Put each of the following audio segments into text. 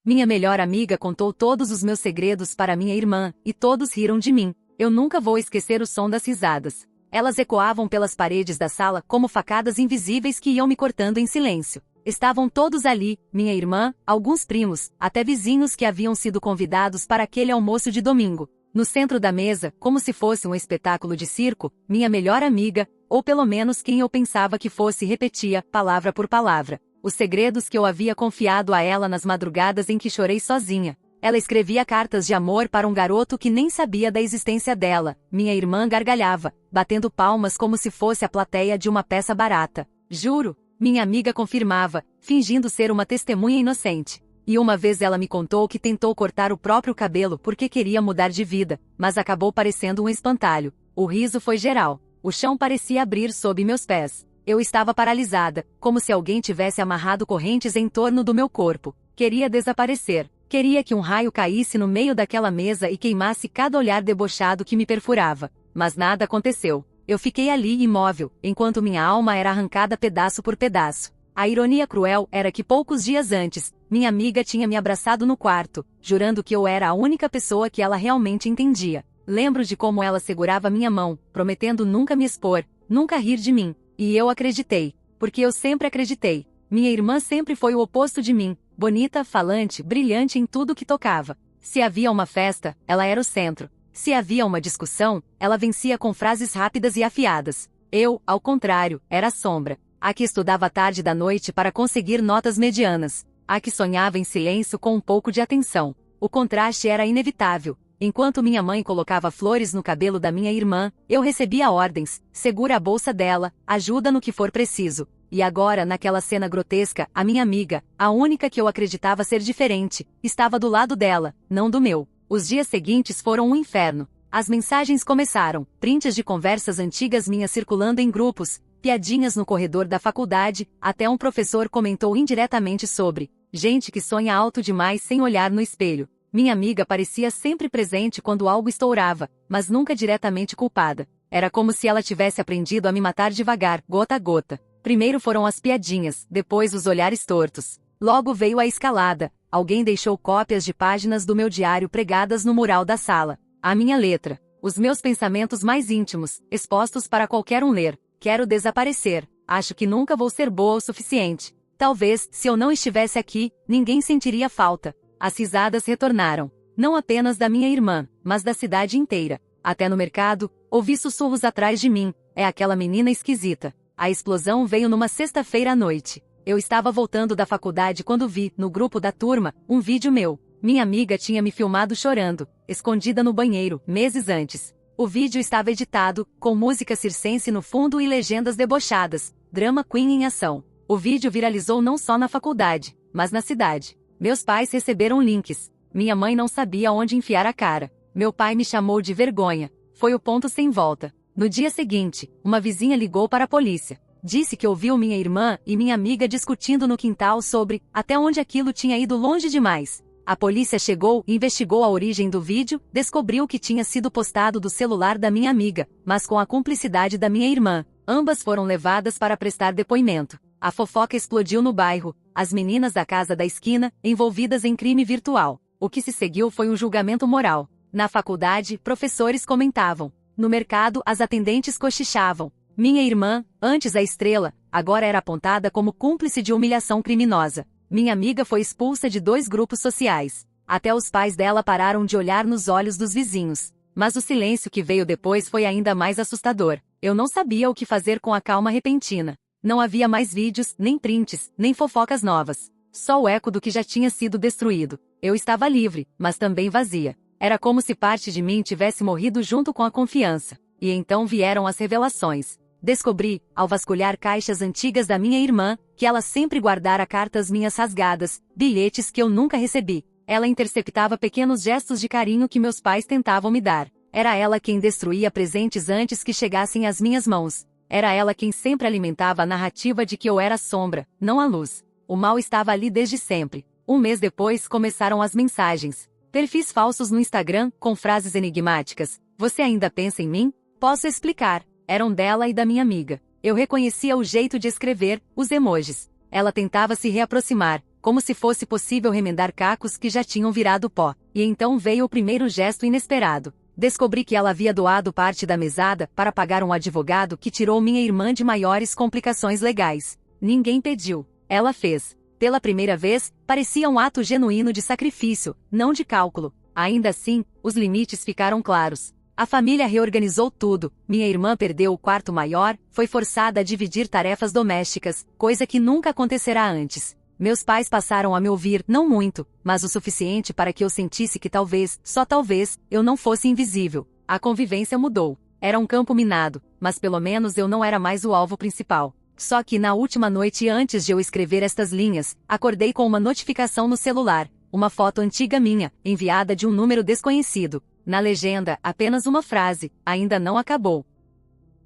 Minha melhor amiga contou todos os meus segredos para minha irmã, e todos riram de mim. Eu nunca vou esquecer o som das risadas. Elas ecoavam pelas paredes da sala como facadas invisíveis que iam me cortando em silêncio. Estavam todos ali, minha irmã, alguns primos, até vizinhos que haviam sido convidados para aquele almoço de domingo. No centro da mesa, como se fosse um espetáculo de circo, minha melhor amiga, ou pelo menos quem eu pensava que fosse, repetia, palavra por palavra, os segredos que eu havia confiado a ela nas madrugadas em que chorei sozinha. Ela escrevia cartas de amor para um garoto que nem sabia da existência dela. Minha irmã gargalhava, batendo palmas como se fosse a plateia de uma peça barata. Juro, minha amiga confirmava, fingindo ser uma testemunha inocente. E uma vez ela me contou que tentou cortar o próprio cabelo porque queria mudar de vida, mas acabou parecendo um espantalho. O riso foi geral. O chão parecia abrir sob meus pés. Eu estava paralisada, como se alguém tivesse amarrado correntes em torno do meu corpo. Queria desaparecer. Queria que um raio caísse no meio daquela mesa e queimasse cada olhar debochado que me perfurava. Mas nada aconteceu. Eu fiquei ali imóvel, enquanto minha alma era arrancada pedaço por pedaço. A ironia cruel era que poucos dias antes, minha amiga tinha me abraçado no quarto, jurando que eu era a única pessoa que ela realmente entendia. Lembro de como ela segurava minha mão, prometendo nunca me expor, nunca rir de mim. E eu acreditei, porque eu sempre acreditei. Minha irmã sempre foi o oposto de mim, bonita, falante, brilhante em tudo que tocava. Se havia uma festa, ela era o centro. Se havia uma discussão, ela vencia com frases rápidas e afiadas. Eu, ao contrário, era a sombra. A que estudava tarde da noite para conseguir notas medianas. A que sonhava em silêncio com um pouco de atenção. O contraste era inevitável. Enquanto minha mãe colocava flores no cabelo da minha irmã, eu recebia ordens: segura a bolsa dela, ajuda no que for preciso. E agora, naquela cena grotesca, a minha amiga, a única que eu acreditava ser diferente, estava do lado dela, não do meu. Os dias seguintes foram um inferno. As mensagens começaram, prints de conversas antigas minhas circulando em grupos, piadinhas no corredor da faculdade, até um professor comentou indiretamente sobre gente que sonha alto demais sem olhar no espelho. Minha amiga parecia sempre presente quando algo estourava, mas nunca diretamente culpada. Era como se ela tivesse aprendido a me matar devagar, gota a gota. Primeiro foram as piadinhas, depois os olhares tortos. Logo veio a escalada. Alguém deixou cópias de páginas do meu diário pregadas no mural da sala. A minha letra. Os meus pensamentos mais íntimos, expostos para qualquer um ler. Quero desaparecer. Acho que nunca vou ser boa o suficiente. Talvez, se eu não estivesse aqui, ninguém sentiria falta. As risadas retornaram. Não apenas da minha irmã, mas da cidade inteira. Até no mercado, ouvi sussurros atrás de mim. É aquela menina esquisita. A explosão veio numa sexta-feira à noite. Eu estava voltando da faculdade quando vi, no grupo da turma, um vídeo meu. Minha amiga tinha me filmado chorando, escondida no banheiro, meses antes. O vídeo estava editado, com música circense no fundo e legendas debochadas. Drama Queen em ação. O vídeo viralizou não só na faculdade, mas na cidade. Meus pais receberam links. Minha mãe não sabia onde enfiar a cara. Meu pai me chamou de vergonha. Foi o ponto sem volta. No dia seguinte, uma vizinha ligou para a polícia. Disse que ouviu minha irmã e minha amiga discutindo no quintal sobre até onde aquilo tinha ido longe demais. A polícia chegou, investigou a origem do vídeo, descobriu que tinha sido postado do celular da minha amiga, mas com a cumplicidade da minha irmã. Ambas foram levadas para prestar depoimento. A fofoca explodiu no bairro. As meninas da casa da esquina, envolvidas em crime virtual. O que se seguiu foi um julgamento moral. Na faculdade, professores comentavam. No mercado, as atendentes cochichavam. Minha irmã, antes a estrela, agora era apontada como cúmplice de humilhação criminosa. Minha amiga foi expulsa de 2 grupos sociais. Até os pais dela pararam de olhar nos olhos dos vizinhos. Mas o silêncio que veio depois foi ainda mais assustador. Eu não sabia o que fazer com a calma repentina. Não havia mais vídeos, nem prints, nem fofocas novas. Só o eco do que já tinha sido destruído. Eu estava livre, mas também vazia. Era como se parte de mim tivesse morrido junto com a confiança. E então vieram as revelações. Descobri, ao vasculhar caixas antigas da minha irmã, que ela sempre guardara cartas minhas rasgadas, bilhetes que eu nunca recebi. Ela interceptava pequenos gestos de carinho que meus pais tentavam me dar. Era ela quem destruía presentes antes que chegassem às minhas mãos. Era ela quem sempre alimentava a narrativa de que eu era sombra, não a luz. O mal estava ali desde sempre. Um mês depois começaram as mensagens. Perfis falsos no Instagram, com frases enigmáticas. Você ainda pensa em mim? Posso explicar. Eram dela e da minha amiga. Eu reconhecia o jeito de escrever, os emojis. Ela tentava se reaproximar, como se fosse possível remendar cacos que já tinham virado pó. E então veio o primeiro gesto inesperado. Descobri que ela havia doado parte da mesada para pagar um advogado que tirou minha irmã de maiores complicações legais. Ninguém pediu. Ela fez. Pela primeira vez, parecia um ato genuíno de sacrifício, não de cálculo. Ainda assim, os limites ficaram claros. A família reorganizou tudo, minha irmã perdeu o quarto maior, foi forçada a dividir tarefas domésticas, coisa que nunca acontecerá antes. Meus pais passaram a me ouvir, não muito, mas o suficiente para que eu sentisse que talvez, só talvez, eu não fosse invisível. A convivência mudou. Era um campo minado, mas pelo menos eu não era mais o alvo principal. Só que na última noite antes de eu escrever estas linhas, acordei com uma notificação no celular, uma foto antiga minha, enviada de um número desconhecido. Na legenda, apenas uma frase: ainda não acabou.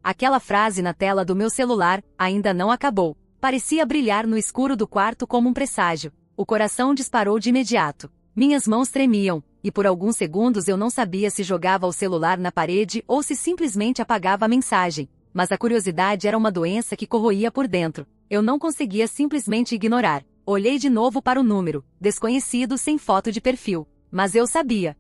Aquela frase na tela do meu celular, ainda não acabou, parecia brilhar no escuro do quarto como um presságio. O coração disparou de imediato. Minhas mãos tremiam, e por alguns segundos eu não sabia se jogava o celular na parede ou se simplesmente apagava a mensagem. Mas a curiosidade era uma doença que corroía por dentro. Eu não conseguia simplesmente ignorar. Olhei de novo para o número, desconhecido sem foto de perfil. Mas eu sabia.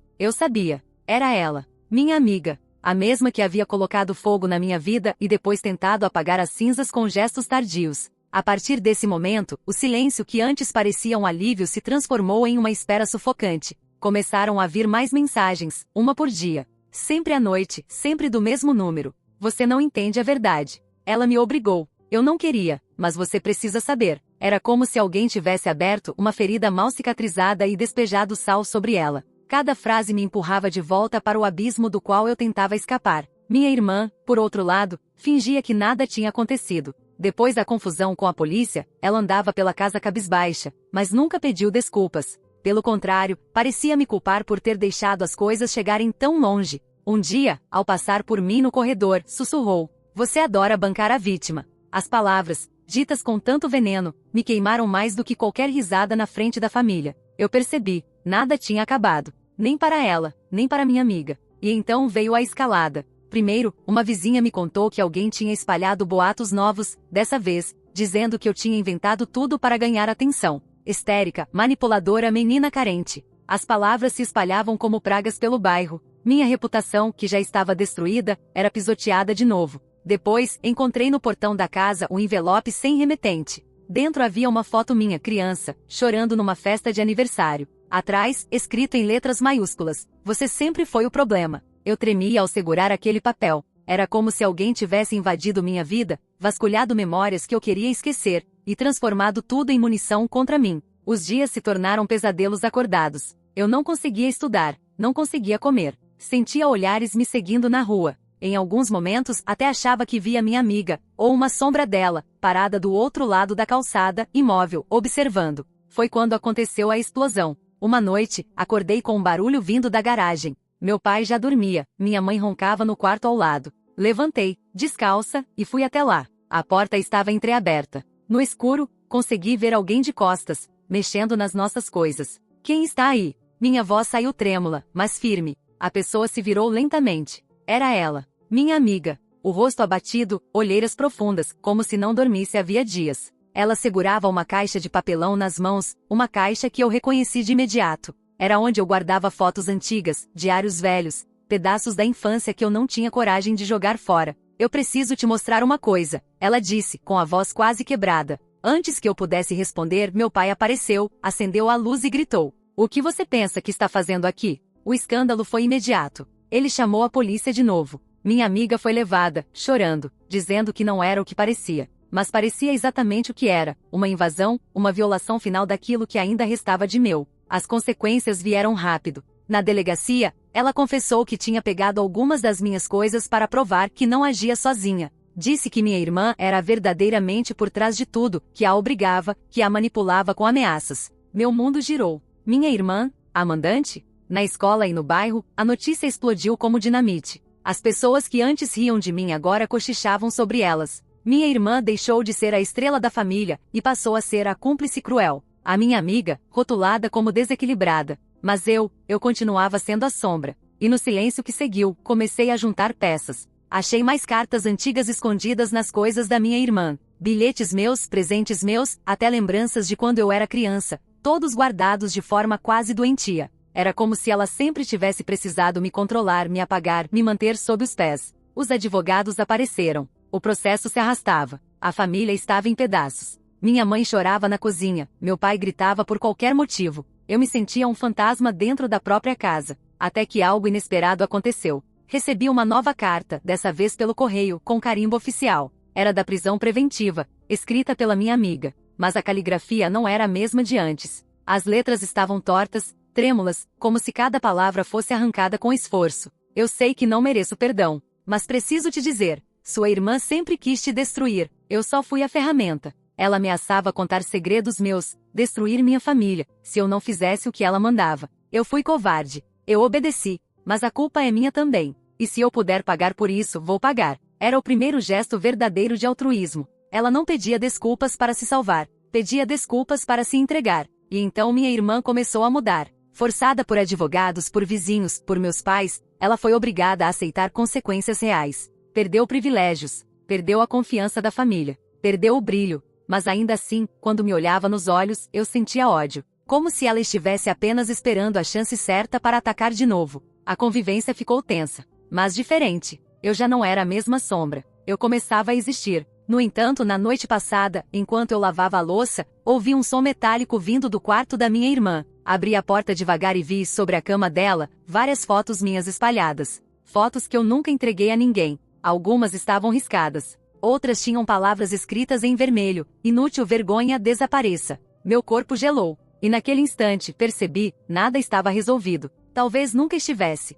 Era ela, minha amiga, a mesma que havia colocado fogo na minha vida e depois tentado apagar as cinzas com gestos tardios. A partir desse momento, o silêncio que antes parecia um alívio se transformou em uma espera sufocante. Começaram a vir mais mensagens, uma por dia. Sempre à noite, sempre do mesmo número. Você não entende a verdade. Ela me obrigou. Eu não queria, mas você precisa saber. Era como se alguém tivesse aberto uma ferida mal cicatrizada e despejado sal sobre ela. Cada frase me empurrava de volta para o abismo do qual eu tentava escapar. Minha irmã, por outro lado, fingia que nada tinha acontecido. Depois da confusão com a polícia, ela andava pela casa cabisbaixa, mas nunca pediu desculpas. Pelo contrário, parecia me culpar por ter deixado as coisas chegarem tão longe. Um dia, ao passar por mim no corredor, sussurrou: "Você adora bancar a vítima." As palavras, ditas com tanto veneno, me queimaram mais do que qualquer risada na frente da família. Eu percebi, nada tinha acabado. Nem para ela, nem para minha amiga. E então veio a escalada. Primeiro, uma vizinha me contou que alguém tinha espalhado boatos novos, dessa vez, dizendo que eu tinha inventado tudo para ganhar atenção. Histérica, manipuladora, menina carente. As palavras se espalhavam como pragas pelo bairro. Minha reputação, que já estava destruída, era pisoteada de novo. Depois, encontrei no portão da casa um envelope sem remetente. Dentro havia uma foto minha, criança, chorando numa festa de aniversário. Atrás, escrito em letras maiúsculas: "Você sempre foi o problema." Eu tremia ao segurar aquele papel. Era como se alguém tivesse invadido minha vida, vasculhado memórias que eu queria esquecer, e transformado tudo em munição contra mim. Os dias se tornaram pesadelos acordados. Eu não conseguia estudar, não conseguia comer. Sentia olhares me seguindo na rua. Em alguns momentos, até achava que via minha amiga, ou uma sombra dela, parada do outro lado da calçada, imóvel, observando. Foi quando aconteceu a explosão. Uma noite, acordei com um barulho vindo da garagem. Meu pai já dormia, minha mãe roncava no quarto ao lado. Levantei, descalça, e fui até lá. A porta estava entreaberta. No escuro, consegui ver alguém de costas, mexendo nas nossas coisas. "Quem está aí?" Minha voz saiu trêmula, mas firme. A pessoa se virou lentamente. Era ela, minha amiga. O rosto abatido, olheiras profundas, como se não dormisse havia dias. Ela segurava uma caixa de papelão nas mãos, uma caixa que eu reconheci de imediato. Era onde eu guardava fotos antigas, diários velhos, pedaços da infância que eu não tinha coragem de jogar fora. "Eu preciso te mostrar uma coisa," ela disse, com a voz quase quebrada. Antes que eu pudesse responder, meu pai apareceu, acendeu a luz e gritou: "O que você pensa que está fazendo aqui?" O escândalo foi imediato. Ele chamou a polícia de novo. Minha amiga foi levada, chorando, dizendo que não era o que parecia. Mas parecia exatamente o que era: uma invasão, uma violação final daquilo que ainda restava de meu. As consequências vieram rápido. Na delegacia, ela confessou que tinha pegado algumas das minhas coisas para provar que não agia sozinha. Disse que minha irmã era verdadeiramente por trás de tudo, que a obrigava, que a manipulava com ameaças. Meu mundo girou. Minha irmã, a mandante? Na escola e no bairro, a notícia explodiu como dinamite. As pessoas que antes riam de mim agora cochichavam sobre elas. Minha irmã deixou de ser a estrela da família e passou a ser a cúmplice cruel. A minha amiga, rotulada como desequilibrada. Mas eu continuava sendo a sombra. E no silêncio que seguiu, comecei a juntar peças. Achei mais cartas antigas escondidas nas coisas da minha irmã. Bilhetes meus, presentes meus, até lembranças de quando eu era criança, todos guardados de forma quase doentia. Era como se ela sempre tivesse precisado me controlar, me apagar, me manter sob os pés. Os advogados apareceram. O processo se arrastava. A família estava em pedaços. Minha mãe chorava na cozinha, meu pai gritava por qualquer motivo. Eu me sentia um fantasma dentro da própria casa. Até que algo inesperado aconteceu. Recebi uma nova carta, dessa vez pelo correio, com carimbo oficial. Era da prisão preventiva, escrita pela minha amiga. Mas a caligrafia não era a mesma de antes. As letras estavam tortas, trêmulas, como se cada palavra fosse arrancada com esforço. Eu sei que não mereço perdão, mas preciso te dizer, sua irmã sempre quis te destruir, eu só fui a ferramenta. Ela ameaçava contar segredos meus, destruir minha família, se eu não fizesse o que ela mandava. Eu fui covarde, eu obedeci, mas a culpa é minha também. E se eu puder pagar por isso, vou pagar. Era o primeiro gesto verdadeiro de altruísmo. Ela não pedia desculpas para se salvar, pedia desculpas para se entregar. E então minha irmã começou a mudar. Forçada por advogados, por vizinhos, por meus pais, ela foi obrigada a aceitar consequências reais. Perdeu privilégios, perdeu a confiança da família, perdeu o brilho. Mas ainda assim, quando me olhava nos olhos, eu sentia ódio. Como se ela estivesse apenas esperando a chance certa para atacar de novo. A convivência ficou tensa. Mas diferente. Eu já não era a mesma sombra. Eu começava a existir. No entanto, na noite passada, enquanto eu lavava a louça, ouvi um som metálico vindo do quarto da minha irmã. Abri a porta devagar e vi sobre a cama dela várias fotos minhas espalhadas. Fotos que eu nunca entreguei a ninguém. Algumas estavam riscadas. Outras tinham palavras escritas em vermelho: inútil, vergonha, desapareça. Meu corpo gelou. E naquele instante, percebi, nada estava resolvido. Talvez nunca estivesse.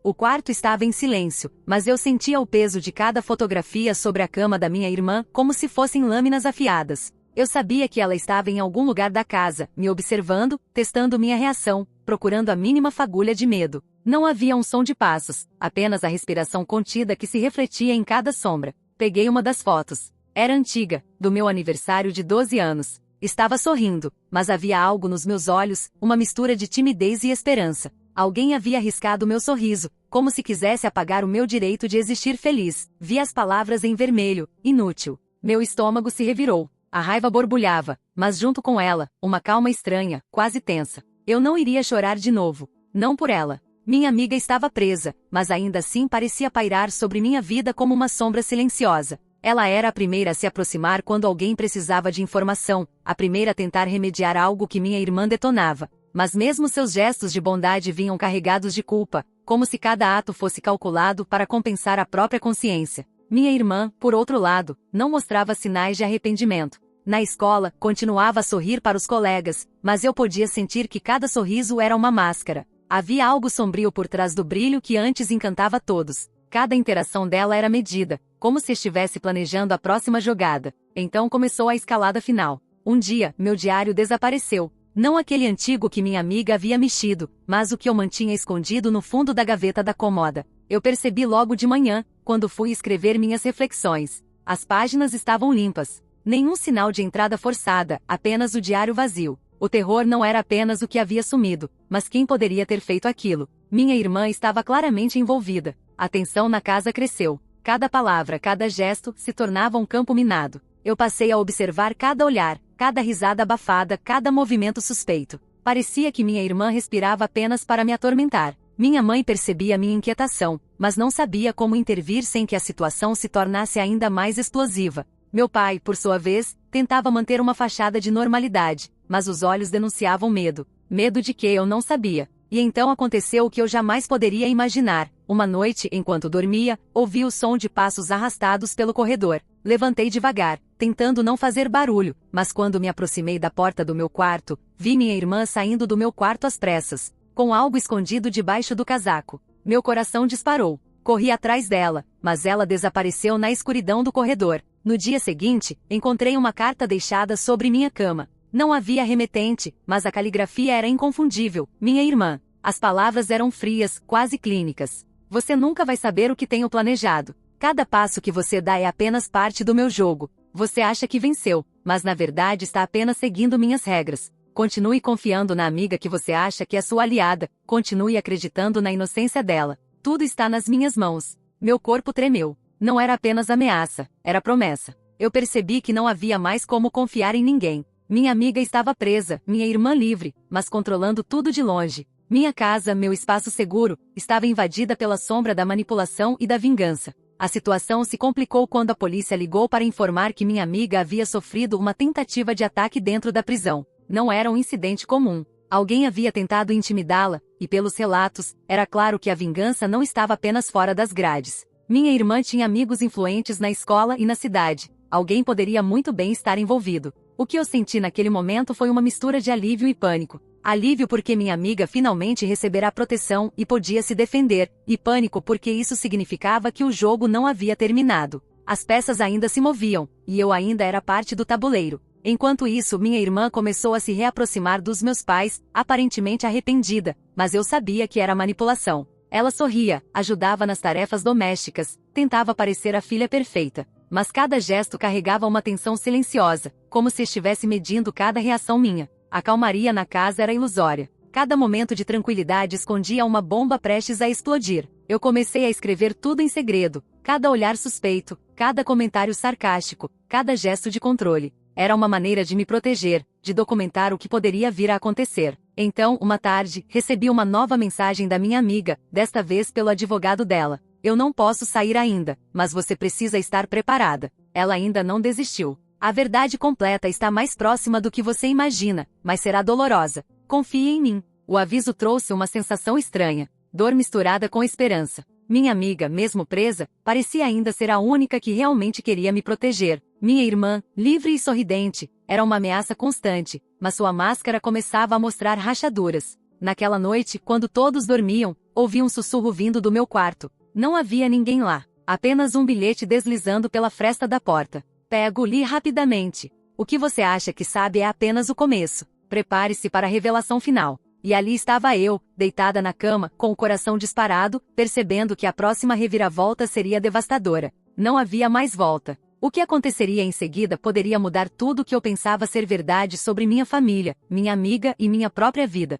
O quarto estava em silêncio, mas eu sentia o peso de cada fotografia sobre a cama da minha irmã, como se fossem lâminas afiadas. Eu sabia que ela estava em algum lugar da casa, me observando, testando minha reação, procurando a mínima fagulha de medo. Não havia um som de passos, apenas a respiração contida que se refletia em cada sombra. Peguei uma das fotos. Era antiga, do meu aniversário de 12 anos. Estava sorrindo, mas havia algo nos meus olhos, uma mistura de timidez e esperança. Alguém havia arriscado meu sorriso, como se quisesse apagar o meu direito de existir feliz. Vi as palavras em vermelho: inútil. Meu estômago se revirou. A raiva borbulhava, mas junto com ela, uma calma estranha, quase tensa. Eu não iria chorar de novo. Não por ela. Minha amiga estava presa, mas ainda assim parecia pairar sobre minha vida como uma sombra silenciosa. Ela era a primeira a se aproximar quando alguém precisava de informação, a primeira a tentar remediar algo que minha irmã detonava. Mas mesmo seus gestos de bondade vinham carregados de culpa, como se cada ato fosse calculado para compensar a própria consciência. Minha irmã, por outro lado, não mostrava sinais de arrependimento. Na escola, continuava a sorrir para os colegas, mas eu podia sentir que cada sorriso era uma máscara. Havia algo sombrio por trás do brilho que antes encantava todos. Cada interação dela era medida, como se estivesse planejando a próxima jogada. Então começou a escalada final. Um dia, meu diário desapareceu. Não aquele antigo que minha amiga havia mexido, mas o que eu mantinha escondido no fundo da gaveta da cômoda. Eu percebi logo de manhã, quando fui escrever minhas reflexões. As páginas estavam limpas. Nenhum sinal de entrada forçada, apenas o diário vazio. O terror não era apenas o que havia sumido, mas quem poderia ter feito aquilo. Minha irmã estava claramente envolvida. A tensão na casa cresceu. Cada palavra, cada gesto, se tornava um campo minado. Eu passei a observar cada olhar, cada risada abafada, cada movimento suspeito. Parecia que minha irmã respirava apenas para me atormentar. Minha mãe percebia minha inquietação, mas não sabia como intervir sem que a situação se tornasse ainda mais explosiva. Meu pai, por sua vez, tentava manter uma fachada de normalidade, mas os olhos denunciavam medo. Medo de que eu não sabia. E então aconteceu o que eu jamais poderia imaginar. Uma noite, enquanto dormia, ouvi o som de passos arrastados pelo corredor. Levantei devagar, tentando não fazer barulho, mas quando me aproximei da porta do meu quarto, vi minha irmã saindo do meu quarto às pressas, com algo escondido debaixo do casaco. Meu coração disparou. Corri atrás dela, mas ela desapareceu na escuridão do corredor. No dia seguinte, encontrei uma carta deixada sobre minha cama. Não havia remetente, mas a caligrafia era inconfundível. Minha irmã. As palavras eram frias, quase clínicas. Você nunca vai saber o que tenho planejado. Cada passo que você dá é apenas parte do meu jogo. Você acha que venceu, mas na verdade está apenas seguindo minhas regras. Continue confiando na amiga que você acha que é sua aliada. Continue acreditando na inocência dela. Tudo está nas minhas mãos. Meu corpo tremeu. Não era apenas ameaça, era promessa. Eu percebi que não havia mais como confiar em ninguém. Minha amiga estava presa, minha irmã livre, mas controlando tudo de longe. Minha casa, meu espaço seguro, estava invadida pela sombra da manipulação e da vingança. A situação se complicou quando a polícia ligou para informar que minha amiga havia sofrido uma tentativa de ataque dentro da prisão. Não era um incidente comum. Alguém havia tentado intimidá-la, e pelos relatos, era claro que a vingança não estava apenas fora das grades. Minha irmã tinha amigos influentes na escola e na cidade. Alguém poderia muito bem estar envolvido. O que eu senti naquele momento foi uma mistura de alívio e pânico. Alívio porque minha amiga finalmente receberá proteção e podia se defender, e pânico porque isso significava que o jogo não havia terminado. As peças ainda se moviam, e eu ainda era parte do tabuleiro. Enquanto isso, minha irmã começou a se reaproximar dos meus pais, aparentemente arrependida, mas eu sabia que era manipulação. Ela sorria, ajudava nas tarefas domésticas, tentava parecer a filha perfeita. Mas cada gesto carregava uma tensão silenciosa, como se estivesse medindo cada reação minha. A calmaria na casa era ilusória. Cada momento de tranquilidade escondia uma bomba prestes a explodir. Eu comecei a escrever tudo em segredo, cada olhar suspeito, cada comentário sarcástico, cada gesto de controle. Era uma maneira de me proteger, de documentar o que poderia vir a acontecer. Então, uma tarde, recebi uma nova mensagem da minha amiga, desta vez pelo advogado dela. Eu não posso sair ainda, mas você precisa estar preparada. Ela ainda não desistiu. A verdade completa está mais próxima do que você imagina, mas será dolorosa. Confie em mim. O aviso trouxe uma sensação estranha, dor misturada com esperança. Minha amiga, mesmo presa, parecia ainda ser a única que realmente queria me proteger. Minha irmã, livre e sorridente, era uma ameaça constante, mas sua máscara começava a mostrar rachaduras. Naquela noite, quando todos dormiam, ouvi um sussurro vindo do meu quarto. Não havia ninguém lá, apenas um bilhete deslizando pela fresta da porta. Pego-li rapidamente. O que você acha que sabe é apenas o começo. Prepare-se para a revelação final. E ali estava eu, deitada na cama, com o coração disparado, percebendo que a próxima reviravolta seria devastadora. Não havia mais volta. O que aconteceria em seguida poderia mudar tudo o que eu pensava ser verdade sobre minha família, minha amiga e minha própria vida.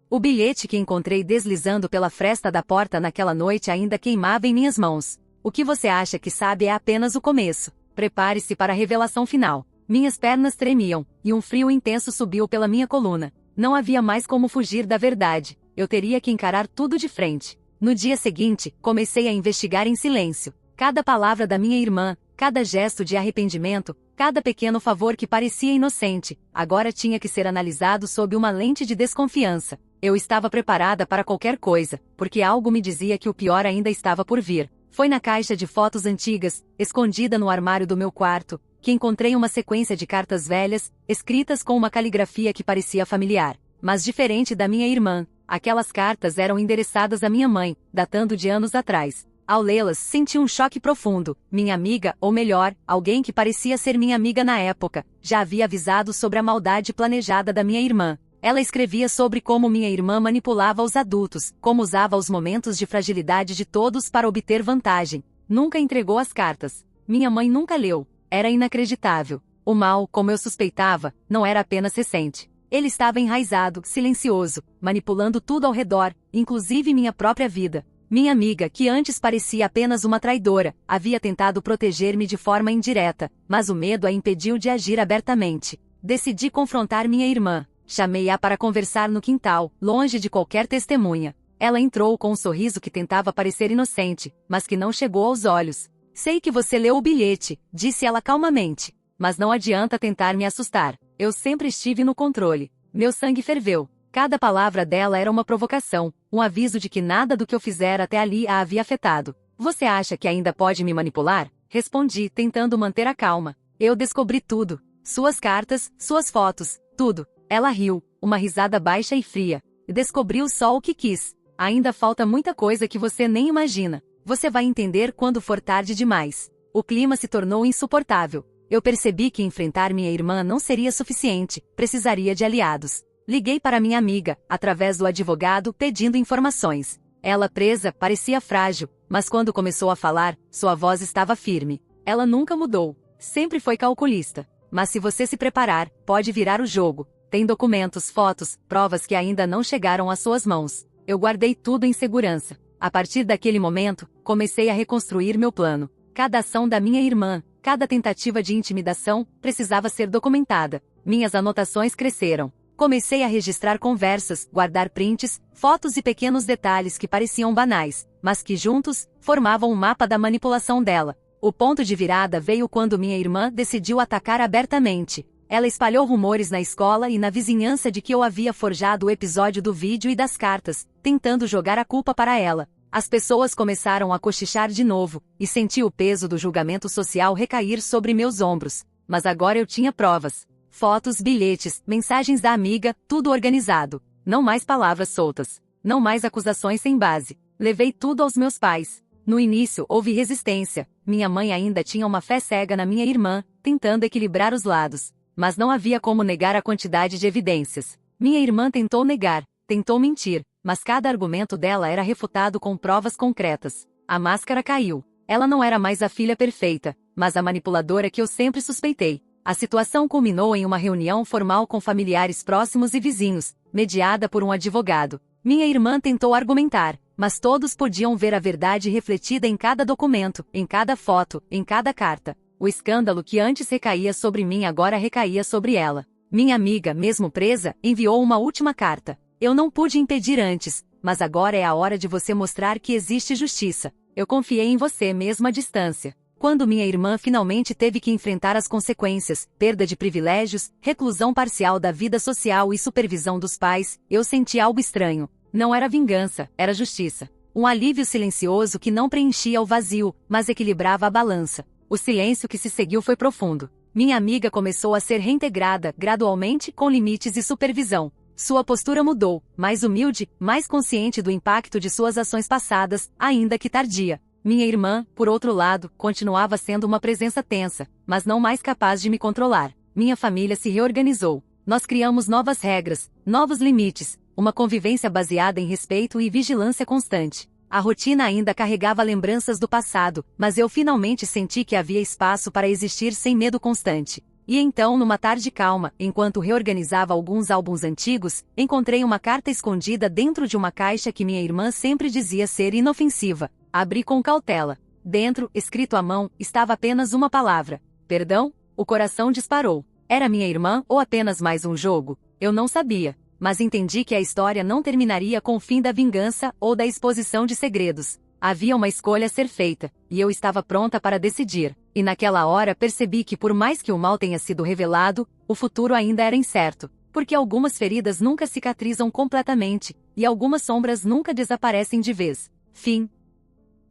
O bilhete que encontrei deslizando pela fresta da porta naquela noite ainda queimava em minhas mãos. O que você acha que sabe é apenas o começo. Prepare-se para a revelação final. Minhas pernas tremiam, e um frio intenso subiu pela minha coluna. Não havia mais como fugir da verdade. Eu teria que encarar tudo de frente. No dia seguinte, comecei a investigar em silêncio. Cada palavra da minha irmã, cada gesto de arrependimento, cada pequeno favor que parecia inocente, agora tinha que ser analisado sob uma lente de desconfiança. Eu estava preparada para qualquer coisa, porque algo me dizia que o pior ainda estava por vir. Foi na caixa de fotos antigas, escondida no armário do meu quarto, que encontrei uma sequência de cartas velhas, escritas com uma caligrafia que parecia familiar. Mas diferente da minha irmã, aquelas cartas eram endereçadas à minha mãe, datando de anos atrás. Ao lê-las, senti um choque profundo. Minha amiga, ou melhor, alguém que parecia ser minha amiga na época, já havia avisado sobre a maldade planejada da minha irmã. Ela escrevia sobre como minha irmã manipulava os adultos, como usava os momentos de fragilidade de todos para obter vantagem. Nunca entregou as cartas. Minha mãe nunca leu. Era inacreditável. O mal, como eu suspeitava, não era apenas recente. Ele estava enraizado, silencioso, manipulando tudo ao redor, inclusive minha própria vida. Minha amiga, que antes parecia apenas uma traidora, havia tentado proteger-me de forma indireta, mas o medo a impediu de agir abertamente. Decidi confrontar minha irmã. Chamei-a para conversar no quintal, longe de qualquer testemunha. Ela entrou com um sorriso que tentava parecer inocente, mas que não chegou aos olhos. Sei que você leu o bilhete, disse ela calmamente. Mas não adianta tentar me assustar. Eu sempre estive no controle. Meu sangue ferveu. Cada palavra dela era uma provocação, um aviso de que nada do que eu fizera até ali a havia afetado. Você acha que ainda pode me manipular? Respondi, tentando manter a calma. Eu descobri tudo. Suas cartas, suas fotos, tudo. Ela riu, uma risada baixa e fria. Descobriu só o que quis. Ainda falta muita coisa que você nem imagina. Você vai entender quando for tarde demais. O clima se tornou insuportável. Eu percebi que enfrentar minha irmã não seria suficiente, precisaria de aliados. Liguei para minha amiga, através do advogado, pedindo informações. Ela, presa, parecia frágil, mas quando começou a falar, sua voz estava firme. Ela nunca mudou. Sempre foi calculista. Mas se você se preparar, pode virar o jogo. Tem documentos, fotos, provas que ainda não chegaram às suas mãos. Eu guardei tudo em segurança. A partir daquele momento, comecei a reconstruir meu plano. Cada ação da minha irmã, cada tentativa de intimidação, precisava ser documentada. Minhas anotações cresceram. Comecei a registrar conversas, guardar prints, fotos e pequenos detalhes que pareciam banais, mas que juntos, formavam um mapa da manipulação dela. O ponto de virada veio quando minha irmã decidiu atacar abertamente. Ela espalhou rumores na escola e na vizinhança de que eu havia forjado o episódio do vídeo e das cartas, tentando jogar a culpa para ela. As pessoas começaram a cochichar de novo, e senti o peso do julgamento social recair sobre meus ombros. Mas agora eu tinha provas. Fotos, bilhetes, mensagens da amiga, tudo organizado. Não mais palavras soltas. Não mais acusações sem base. Levei tudo aos meus pais. No início, houve resistência. Minha mãe ainda tinha uma fé cega na minha irmã, tentando equilibrar os lados. Mas não havia como negar a quantidade de evidências. Minha irmã tentou negar, tentou mentir, mas cada argumento dela era refutado com provas concretas. A máscara caiu. Ela não era mais a filha perfeita, mas a manipuladora que eu sempre suspeitei. A situação culminou em uma reunião formal com familiares próximos e vizinhos, mediada por um advogado. Minha irmã tentou argumentar, mas todos podiam ver a verdade refletida em cada documento, em cada foto, em cada carta. O escândalo que antes recaía sobre mim agora recaía sobre ela. Minha amiga, mesmo presa, enviou uma última carta. Eu não pude impedir antes, mas agora é a hora de você mostrar que existe justiça. Eu confiei em você mesmo à distância. Quando minha irmã finalmente teve que enfrentar as consequências, perda de privilégios, reclusão parcial da vida social e supervisão dos pais, eu senti algo estranho. Não era vingança, era justiça. Um alívio silencioso que não preenchia o vazio, mas equilibrava a balança. O silêncio que se seguiu foi profundo. Minha amiga começou a ser reintegrada, gradualmente, com limites e supervisão. Sua postura mudou, mais humilde, mais consciente do impacto de suas ações passadas, ainda que tardia. Minha irmã, por outro lado, continuava sendo uma presença tensa, mas não mais capaz de me controlar. Minha família se reorganizou. Nós criamos novas regras, novos limites, uma convivência baseada em respeito e vigilância constante. A rotina ainda carregava lembranças do passado, mas eu finalmente senti que havia espaço para existir sem medo constante. E então, numa tarde calma, enquanto reorganizava alguns álbuns antigos, encontrei uma carta escondida dentro de uma caixa que minha irmã sempre dizia ser inofensiva. Abri com cautela. Dentro, escrito à mão, estava apenas uma palavra: perdão. O coração disparou. Era minha irmã ou apenas mais um jogo? Eu não sabia. Mas entendi que a história não terminaria com o fim da vingança ou da exposição de segredos. Havia uma escolha a ser feita, e eu estava pronta para decidir. E naquela hora percebi que por mais que o mal tenha sido revelado, o futuro ainda era incerto. Porque algumas feridas nunca cicatrizam completamente, e algumas sombras nunca desaparecem de vez. Fim.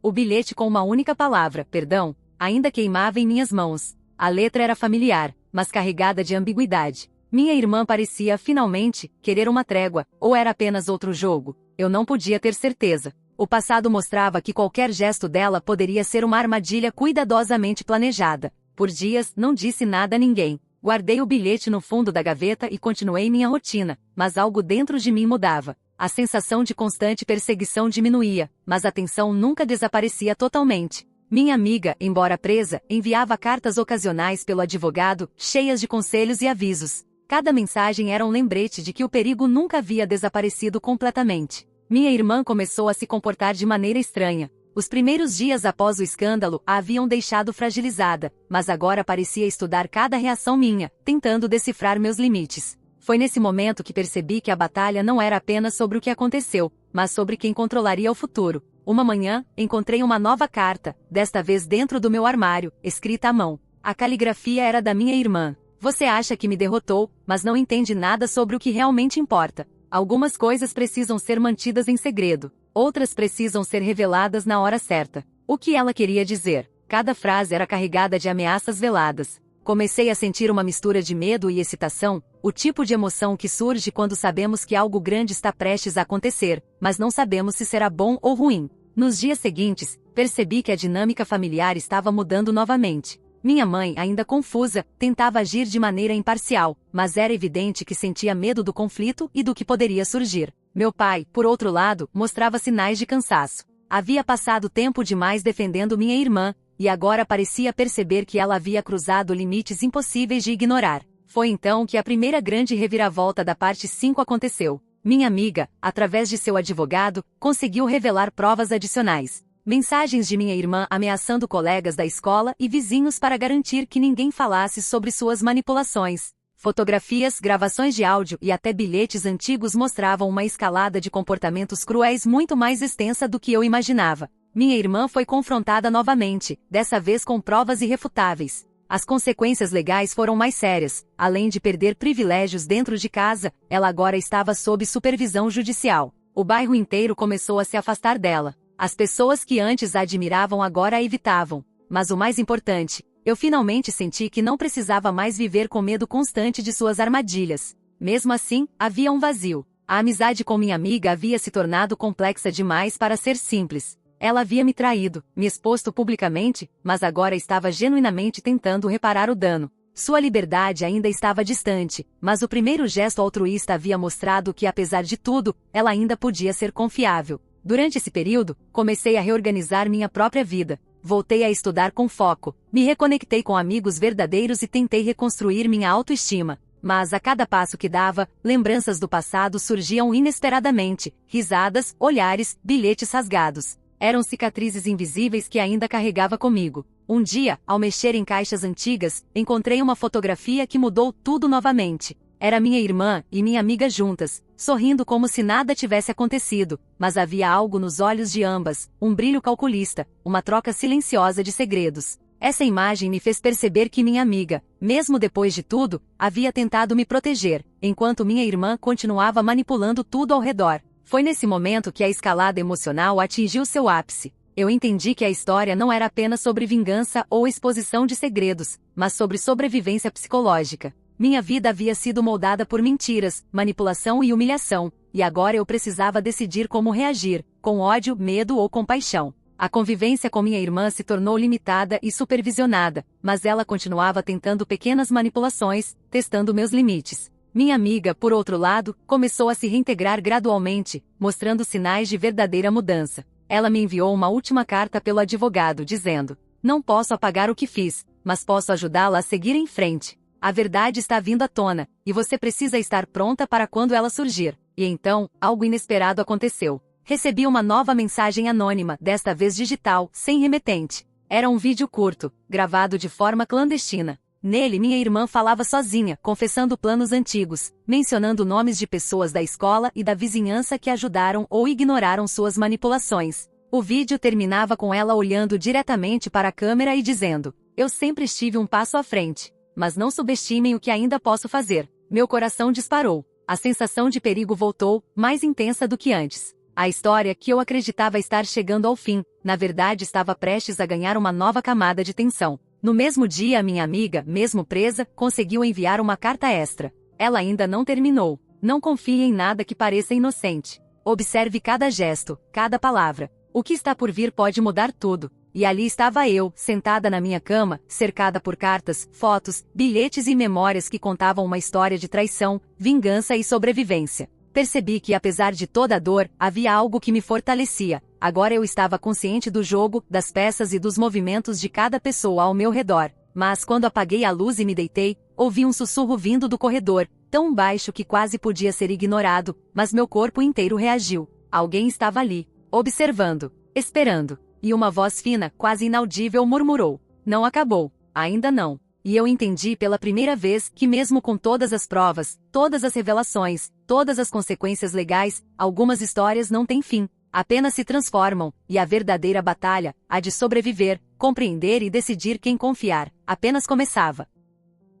O bilhete com uma única palavra, perdão, ainda queimava em minhas mãos. A letra era familiar, mas carregada de ambiguidade. Minha irmã parecia, finalmente, querer uma trégua, ou era apenas outro jogo? Eu não podia ter certeza. O passado mostrava que qualquer gesto dela poderia ser uma armadilha cuidadosamente planejada. Por dias, não disse nada a ninguém. Guardei o bilhete no fundo da gaveta e continuei minha rotina, mas algo dentro de mim mudava. A sensação de constante perseguição diminuía, mas a tensão nunca desaparecia totalmente. Minha amiga, embora presa, enviava cartas ocasionais pelo advogado, cheias de conselhos e avisos. Cada mensagem era um lembrete de que o perigo nunca havia desaparecido completamente. Minha irmã começou a se comportar de maneira estranha. Os primeiros dias após o escândalo a haviam deixado fragilizada, mas agora parecia estudar cada reação minha, tentando decifrar meus limites. Foi nesse momento que percebi que a batalha não era apenas sobre o que aconteceu, mas sobre quem controlaria o futuro. Uma manhã, encontrei uma nova carta, desta vez dentro do meu armário, escrita à mão. A caligrafia era da minha irmã. Você acha que me derrotou, mas não entende nada sobre o que realmente importa. Algumas coisas precisam ser mantidas em segredo. Outras precisam ser reveladas na hora certa. O que ela queria dizer? Cada frase era carregada de ameaças veladas. Comecei a sentir uma mistura de medo e excitação, o tipo de emoção que surge quando sabemos que algo grande está prestes a acontecer, mas não sabemos se será bom ou ruim. Nos dias seguintes, percebi que a dinâmica familiar estava mudando novamente. Minha mãe, ainda confusa, tentava agir de maneira imparcial, mas era evidente que sentia medo do conflito e do que poderia surgir. Meu pai, por outro lado, mostrava sinais de cansaço. Havia passado tempo demais defendendo minha irmã, e agora parecia perceber que ela havia cruzado limites impossíveis de ignorar. Foi então que a primeira grande reviravolta da parte 5 aconteceu. Minha amiga, através de seu advogado, conseguiu revelar provas adicionais. Mensagens de minha irmã ameaçando colegas da escola e vizinhos para garantir que ninguém falasse sobre suas manipulações. Fotografias, gravações de áudio e até bilhetes antigos mostravam uma escalada de comportamentos cruéis muito mais extensa do que eu imaginava. Minha irmã foi confrontada novamente, dessa vez com provas irrefutáveis. As consequências legais foram mais sérias. Além de perder privilégios dentro de casa, ela agora estava sob supervisão judicial. O bairro inteiro começou a se afastar dela. As pessoas que antes a admiravam agora a evitavam. Mas o mais importante, eu finalmente senti que não precisava mais viver com medo constante de suas armadilhas. Mesmo assim, havia um vazio. A amizade com minha amiga havia se tornado complexa demais para ser simples. Ela havia me traído, me exposto publicamente, mas agora estava genuinamente tentando reparar o dano. Sua liberdade ainda estava distante, mas o primeiro gesto altruísta havia mostrado que, apesar de tudo, ela ainda podia ser confiável. Durante esse período, comecei a reorganizar minha própria vida. Voltei a estudar com foco, me reconectei com amigos verdadeiros e tentei reconstruir minha autoestima. Mas a cada passo que dava, lembranças do passado surgiam inesperadamente, risadas, olhares, bilhetes rasgados. Eram cicatrizes invisíveis que ainda carregava comigo. Um dia, ao mexer em caixas antigas, encontrei uma fotografia que mudou tudo novamente. Era minha irmã e minha amiga juntas, sorrindo como se nada tivesse acontecido, mas havia algo nos olhos de ambas, um brilho calculista, uma troca silenciosa de segredos. Essa imagem me fez perceber que minha amiga, mesmo depois de tudo, havia tentado me proteger, enquanto minha irmã continuava manipulando tudo ao redor. Foi nesse momento que a escalada emocional atingiu seu ápice. Eu entendi que a história não era apenas sobre vingança ou exposição de segredos, mas sobre sobrevivência psicológica. Minha vida havia sido moldada por mentiras, manipulação e humilhação, e agora eu precisava decidir como reagir, com ódio, medo ou compaixão. A convivência com minha irmã se tornou limitada e supervisionada, mas ela continuava tentando pequenas manipulações, testando meus limites. Minha amiga, por outro lado, começou a se reintegrar gradualmente, mostrando sinais de verdadeira mudança. Ela me enviou uma última carta pelo advogado dizendo: "Não posso apagar o que fiz, mas posso ajudá-la a seguir em frente. A verdade está vindo à tona, e você precisa estar pronta para quando ela surgir." E então, algo inesperado aconteceu. Recebi uma nova mensagem anônima, desta vez digital, sem remetente. Era um vídeo curto, gravado de forma clandestina. Nele, minha irmã falava sozinha, confessando planos antigos, mencionando nomes de pessoas da escola e da vizinhança que ajudaram ou ignoraram suas manipulações. O vídeo terminava com ela olhando diretamente para a câmera e dizendo: "Eu sempre estive um passo à frente. Mas não subestimem o que ainda posso fazer." Meu coração disparou. A sensação de perigo voltou, mais intensa do que antes. A história que eu acreditava estar chegando ao fim, na verdade estava prestes a ganhar uma nova camada de tensão. No mesmo dia, minha amiga, mesmo presa, conseguiu enviar uma carta extra. Ela ainda não terminou. Não confie em nada que pareça inocente. Observe cada gesto, cada palavra. O que está por vir pode mudar tudo. E ali estava eu, sentada na minha cama, cercada por cartas, fotos, bilhetes e memórias que contavam uma história de traição, vingança e sobrevivência. Percebi que, apesar de toda a dor, havia algo que me fortalecia. Agora eu estava consciente do jogo, das peças e dos movimentos de cada pessoa ao meu redor. Mas quando apaguei a luz e me deitei, ouvi um sussurro vindo do corredor, tão baixo que quase podia ser ignorado, mas meu corpo inteiro reagiu. Alguém estava ali, observando, esperando. E uma voz fina, quase inaudível, murmurou: "Não acabou. Ainda não." E eu entendi pela primeira vez que, mesmo com todas as provas, todas as revelações, todas as consequências legais, algumas histórias não têm fim, apenas se transformam, e a verdadeira batalha, a de sobreviver, compreender e decidir quem confiar, apenas começava.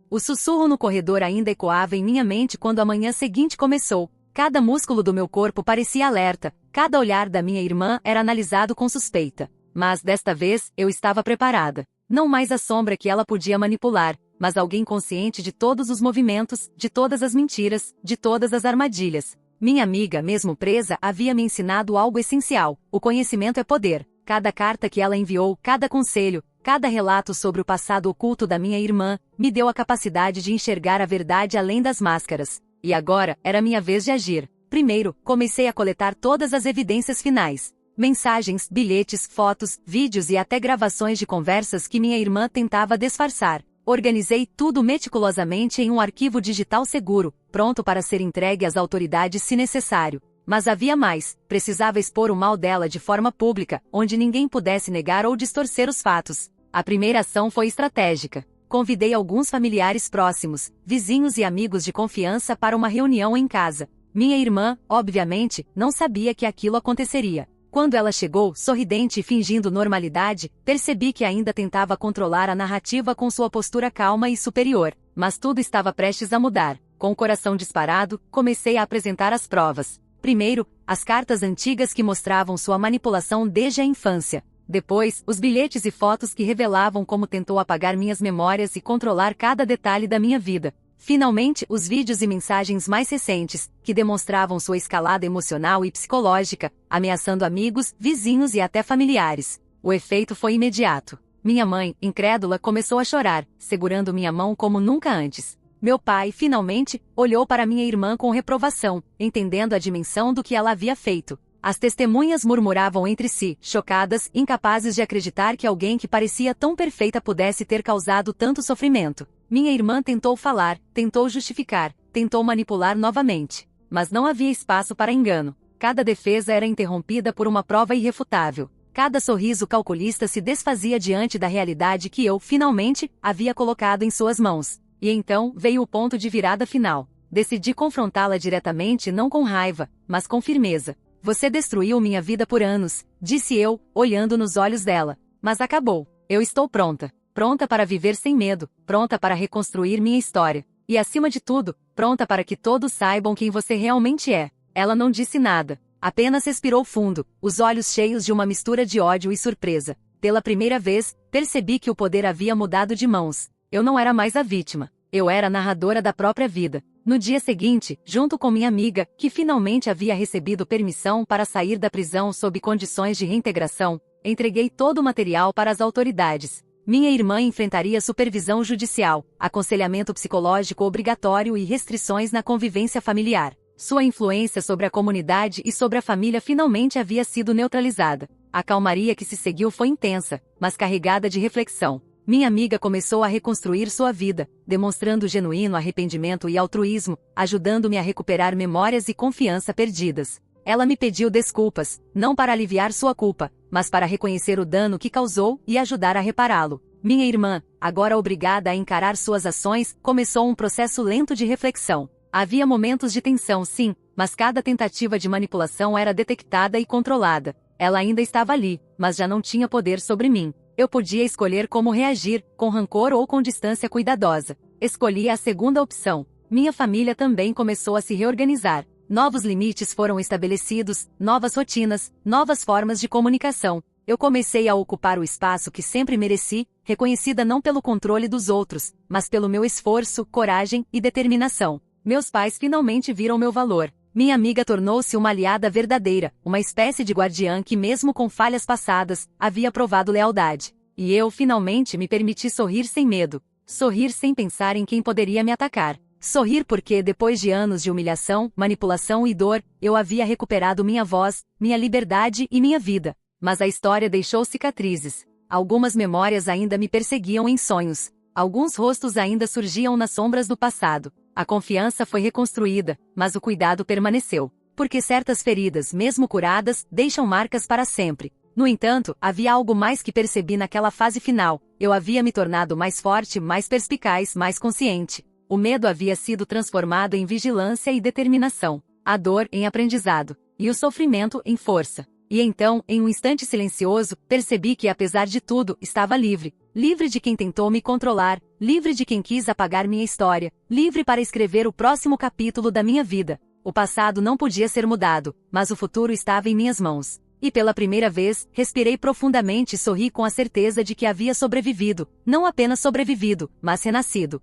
O sussurro no corredor ainda ecoava em minha mente quando a manhã seguinte começou. Cada músculo do meu corpo parecia alerta, cada olhar da minha irmã era analisado com suspeita. Mas desta vez, eu estava preparada. Não mais a sombra que ela podia manipular, mas alguém consciente de todos os movimentos, de todas as mentiras, de todas as armadilhas. Minha amiga, mesmo presa, havia me ensinado algo essencial: o conhecimento é poder. Cada carta que ela enviou, cada conselho, cada relato sobre o passado oculto da minha irmã, me deu a capacidade de enxergar a verdade além das máscaras. E agora, era minha vez de agir. Primeiro, comecei a coletar todas as evidências finais. Mensagens, bilhetes, fotos, vídeos e até gravações de conversas que minha irmã tentava disfarçar. Organizei tudo meticulosamente em um arquivo digital seguro, pronto para ser entregue às autoridades se necessário. Mas havia mais: precisava expor o mal dela de forma pública, onde ninguém pudesse negar ou distorcer os fatos. A primeira ação foi estratégica. Convidei alguns familiares próximos, vizinhos e amigos de confiança para uma reunião em casa. Minha irmã, obviamente, não sabia que aquilo aconteceria. Quando ela chegou, sorridente e fingindo normalidade, percebi que ainda tentava controlar a narrativa com sua postura calma e superior. Mas tudo estava prestes a mudar. Com o coração disparado, comecei a apresentar as provas. Primeiro, as cartas antigas que mostravam sua manipulação desde a infância. Depois, os bilhetes e fotos que revelavam como tentou apagar minhas memórias e controlar cada detalhe da minha vida. Finalmente, os vídeos e mensagens mais recentes, que demonstravam sua escalada emocional e psicológica, ameaçando amigos, vizinhos e até familiares. O efeito foi imediato. Minha mãe, incrédula, começou a chorar, segurando minha mão como nunca antes. Meu pai, finalmente, olhou para minha irmã com reprovação, entendendo a dimensão do que ela havia feito. As testemunhas murmuravam entre si, chocadas, incapazes de acreditar que alguém que parecia tão perfeita pudesse ter causado tanto sofrimento. Minha irmã tentou falar, tentou justificar, tentou manipular novamente. Mas não havia espaço para engano. Cada defesa era interrompida por uma prova irrefutável. Cada sorriso calculista se desfazia diante da realidade que eu, finalmente, havia colocado em suas mãos. E então, veio o ponto de virada final. Decidi confrontá-la diretamente, não com raiva, mas com firmeza. Você destruiu minha vida por anos, disse eu, olhando nos olhos dela. Mas acabou. Eu estou pronta. Pronta para viver sem medo, pronta para reconstruir minha história. E acima de tudo, pronta para que todos saibam quem você realmente é. Ela não disse nada. Apenas respirou fundo, os olhos cheios de uma mistura de ódio e surpresa. Pela primeira vez, percebi que o poder havia mudado de mãos. Eu não era mais a vítima. Eu era a narradora da própria vida. No dia seguinte, junto com minha amiga, que finalmente havia recebido permissão para sair da prisão sob condições de reintegração, entreguei todo o material para as autoridades. Minha irmã enfrentaria supervisão judicial, aconselhamento psicológico obrigatório e restrições na convivência familiar. Sua influência sobre a comunidade e sobre a família finalmente havia sido neutralizada. A calmaria que se seguiu foi intensa, mas carregada de reflexão. Minha amiga começou a reconstruir sua vida, demonstrando genuíno arrependimento e altruísmo, ajudando-me a recuperar memórias e confiança perdidas. Ela me pediu desculpas, não para aliviar sua culpa, mas para reconhecer o dano que causou e ajudar a repará-lo. Minha irmã, agora obrigada a encarar suas ações, começou um processo lento de reflexão. Havia momentos de tensão, sim, mas cada tentativa de manipulação era detectada e controlada. Ela ainda estava ali, mas já não tinha poder sobre mim. Eu podia escolher como reagir, com rancor ou com distância cuidadosa. Escolhi a segunda opção. Minha família também começou a se reorganizar. Novos limites foram estabelecidos, novas rotinas, novas formas de comunicação. Eu comecei a ocupar o espaço que sempre mereci, reconhecida não pelo controle dos outros, mas pelo meu esforço, coragem e determinação. Meus pais finalmente viram meu valor. Minha amiga tornou-se uma aliada verdadeira, uma espécie de guardiã que, mesmo com falhas passadas, havia provado lealdade. E eu, finalmente, me permiti sorrir sem medo. Sorrir sem pensar em quem poderia me atacar. Sorrir porque, depois de anos de humilhação, manipulação e dor, eu havia recuperado minha voz, minha liberdade e minha vida. Mas a história deixou cicatrizes. Algumas memórias ainda me perseguiam em sonhos. Alguns rostos ainda surgiam nas sombras do passado. A confiança foi reconstruída, mas o cuidado permaneceu. Porque certas feridas, mesmo curadas, deixam marcas para sempre. No entanto, havia algo mais que percebi naquela fase final. Eu havia me tornado mais forte, mais perspicaz, mais consciente. O medo havia sido transformado em vigilância e determinação. A dor em aprendizado. E o sofrimento em força. E então, em um instante silencioso, percebi que, apesar de tudo, estava livre. Livre de quem tentou me controlar, livre de quem quis apagar minha história, livre para escrever o próximo capítulo da minha vida. O passado não podia ser mudado, mas o futuro estava em minhas mãos. E pela primeira vez, respirei profundamente e sorri com a certeza de que havia sobrevivido, não apenas sobrevivido, mas renascido.